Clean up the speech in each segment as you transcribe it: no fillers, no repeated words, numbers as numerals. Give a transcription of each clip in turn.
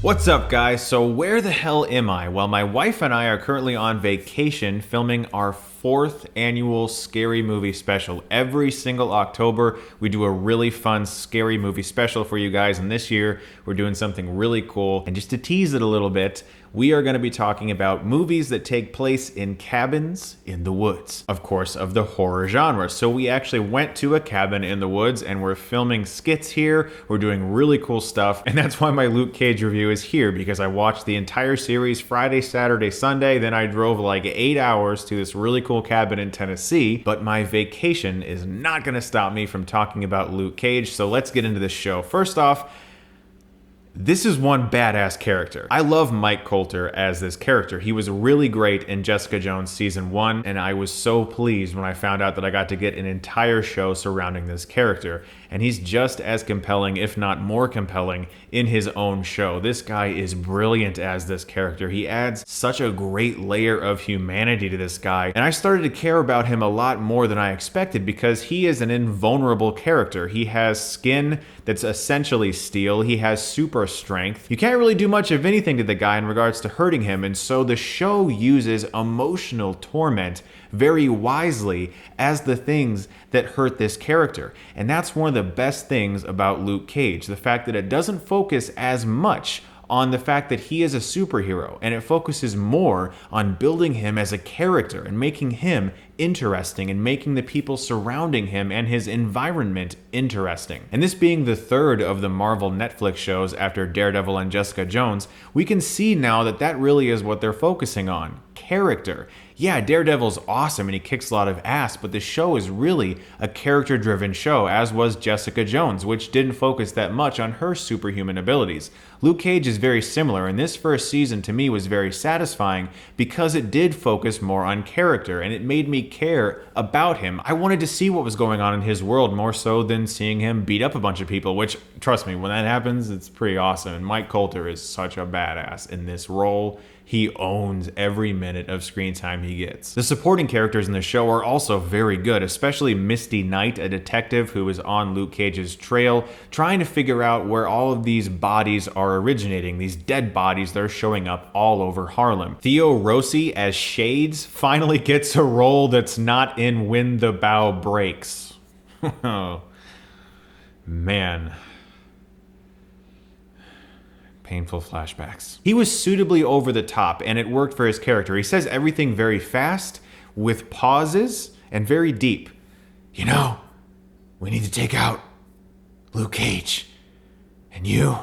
What's up, guys? So where the hell am I? Well, my wife and I are currently on vacation filming our 4th annual scary movie special. Every single October, we do a really fun scary movie special for you guys, and this year we're doing something really cool. And just to tease it a little bit, we are going to be talking about movies that take place in cabins in the woods. Of course, of the horror genre. So we actually went to a cabin in the woods and we're filming skits here. We're doing really cool stuff. And that's why my Luke Cage review is here, because I watched the entire series Friday, Saturday, Sunday. Then I drove like 8 hours to this really cool cabin in Tennessee. But my vacation is not going to stop me from talking about Luke Cage. So let's get into this show. First off, this is one badass character. I love Mike Colter as this character. He was really great in Jessica Jones season 1, and I was so pleased when I found out that I got to get an entire show surrounding this character. And he's just as compelling, if not more compelling, in his own show. This guy is brilliant as this character. He adds such a great layer of humanity to this guy. And I started to care about him a lot more than I expected, because he is an invulnerable character. He has skin that's essentially steel. He has super strength. You can't really do much of anything to the guy in regards to hurting him, and so the show uses emotional torment very wisely as the things that hurt this character. And that's one of the best things about Luke Cage, the fact that it doesn't focus as much on the fact that he is a superhero, and it focuses more on building him as a character and making him interesting and making the people surrounding him and his environment interesting. And this being the third of the Marvel Netflix shows after Daredevil and Jessica Jones, we can see now that that really is what they're focusing on: character. Yeah, Daredevil's awesome and he kicks a lot of ass, but the show is really a character-driven show, as was Jessica Jones, which didn't focus that much on her superhuman abilities. Luke Cage is very similar, and this first season to me was very satisfying because it did focus more on character, and it made me care about him. I wanted to see what was going on in his world more so than seeing him beat up a bunch of people, which, trust me, when that happens, it's pretty awesome. And Mike Colter is such a badass in this role. He owns every minute of screen time he gets. The supporting characters in the show are also very good, especially Misty Knight, a detective who is on Luke Cage's trail, trying to figure out where all of these bodies are originating, these dead bodies that are showing up all over Harlem. Theo Rossi as Shades finally gets a role that's not in When the Bow Breaks. Oh, man. Painful flashbacks. He was suitably over the top, and it worked for his character. He says everything very fast, with pauses, and very deep. You know, we need to take out Luke Cage, and you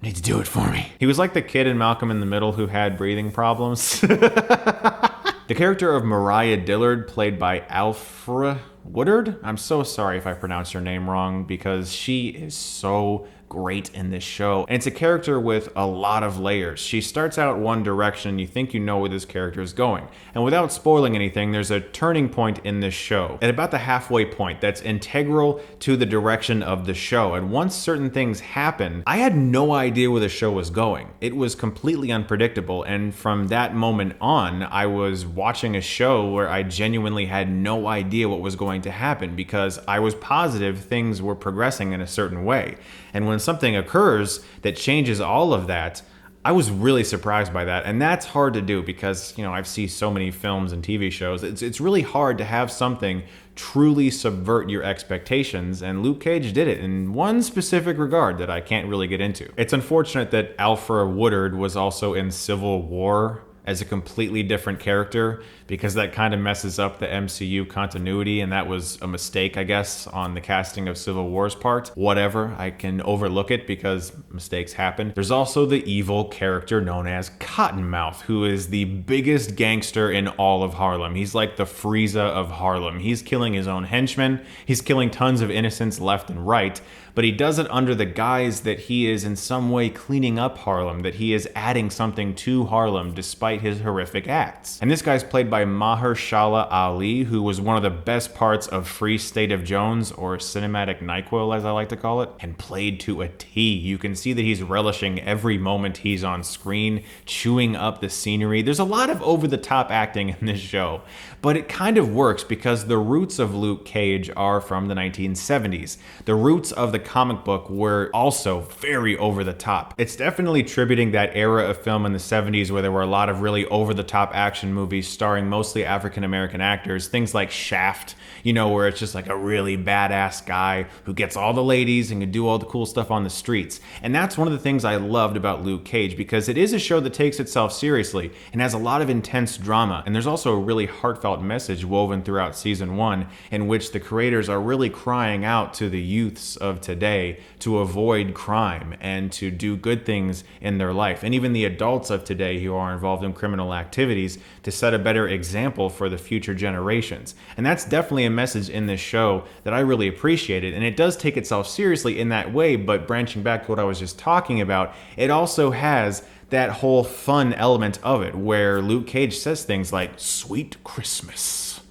need to do it for me. He was like the kid in Malcolm in the Middle who had breathing problems. The character of Mariah Dillard, played by Alfre Woodard. I'm so sorry if I pronounced her name wrong, because she is so great in this show. And it's a character with a lot of layers. She starts out one direction, you think you know where this character is going. And without spoiling anything, there's a turning point in this show. At about the halfway point, that's integral to the direction of the show. And once certain things happen, I had no idea where the show was going. It was completely unpredictable. And from that moment on, I was watching a show where I genuinely had no idea what was going to happen, because I was positive things were progressing in a certain way. And when something occurs that changes all of that, I was really surprised by that. And that's hard to do because, you know, I've seen so many films and TV shows. It's really hard to have something truly subvert your expectations, and Luke Cage did it in one specific regard that I can't really get into. It's unfortunate that Alfre Woodard was also in Civil War as a completely different character, because that kind of messes up the MCU continuity, and that was a mistake, I guess, on the casting of Civil War's part. Whatever, I can overlook it because mistakes happen. There's also the evil character known as Cottonmouth, who is the biggest gangster in all of Harlem. He's like the Frieza of Harlem. He's killing his own henchmen, he's killing tons of innocents left and right, but he does it under the guise that he is in some way cleaning up Harlem, that he is adding something to Harlem despite despite his horrific acts. And this guy's played by Mahershala Ali, who was one of the best parts of Free State of Jones, or Cinematic NyQuil as I like to call it, and played to a T. You can see that he's relishing every moment he's on screen, chewing up the scenery. There's a lot of over-the-top acting in this show, but it kind of works because the roots of Luke Cage are from the 1970s. The roots of the comic book were also very over the top. It's definitely tributing that era of film in the 70s where there were a lot of really over-the-top action movies starring mostly African-American actors, things like Shaft, you know, where it's just like a really badass guy who gets all the ladies and can do all the cool stuff on the streets. And that's one of the things I loved about Luke Cage, because it is a show that takes itself seriously and has a lot of intense drama. And there's also a really heartfelt message woven throughout season 1 in which the creators are really crying out to the youths of today to avoid crime and to do good things in their life. And even the adults of today who are involved in criminal activities to set a better example for the future generations. And that's definitely a message in this show that I really appreciated. And it does take itself seriously in that way, but branching back to what I was just talking about, it also has that whole fun element of it where Luke Cage says things like, "Sweet Christmas."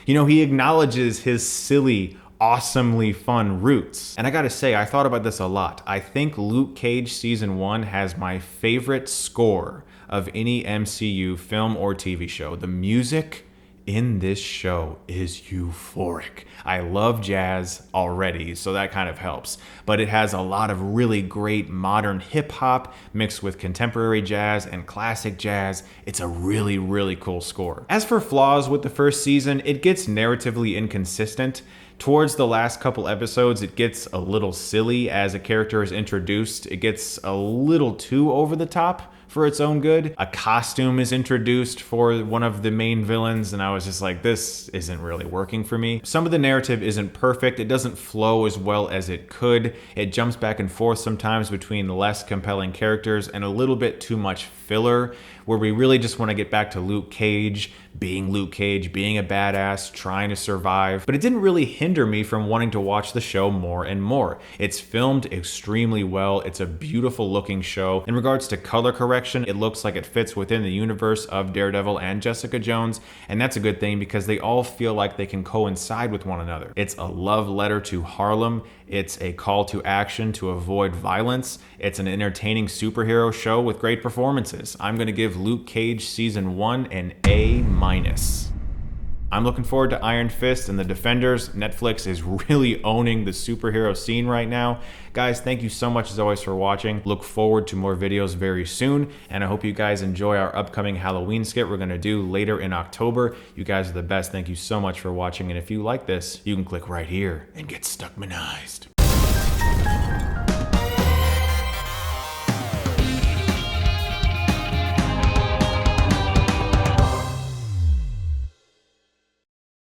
You know, he acknowledges his silly, awesomely fun roots. And I gotta say, I thought about this a lot. I think Luke Cage season 1 has my favorite score of any MCU film or TV show. The music in this show is euphoric. I love jazz already, so that kind of helps. But it has a lot of really great modern hip hop mixed with contemporary jazz and classic jazz. It's a really, really cool score. As for flaws with the first season, it gets narratively inconsistent. Towards the last couple episodes, it gets a little silly as a character is introduced. It gets a little too over the top for its own good. A costume is introduced for one of the main villains, and I was just like, this isn't really working for me. Some of the narrative isn't perfect. It doesn't flow as well as it could. It jumps back and forth sometimes between less compelling characters and a little bit too much filler, where we really just want to get back to Luke Cage, being a badass, trying to survive. But it didn't really hinder me from wanting to watch the show more and more. It's filmed extremely well. It's a beautiful looking show. In regards to color correction, it looks like it fits within the universe of Daredevil and Jessica Jones, and that's a good thing because they all feel like they can coincide with one another. It's a love letter to Harlem. It's a call to action to avoid violence. It's an entertaining superhero show with great performances. I'm going to give Luke Cage season 1 an A-. I'm looking forward to Iron Fist and the Defenders. Netflix is really owning the superhero scene right now. Guys, thank you so much as always for watching. Look forward to more videos very soon, and I hope you guys enjoy our upcoming Halloween skit we're gonna do later in October. You guys are the best. Thank you so much for watching, and if you like this, you can click right here and get Stuckmanized.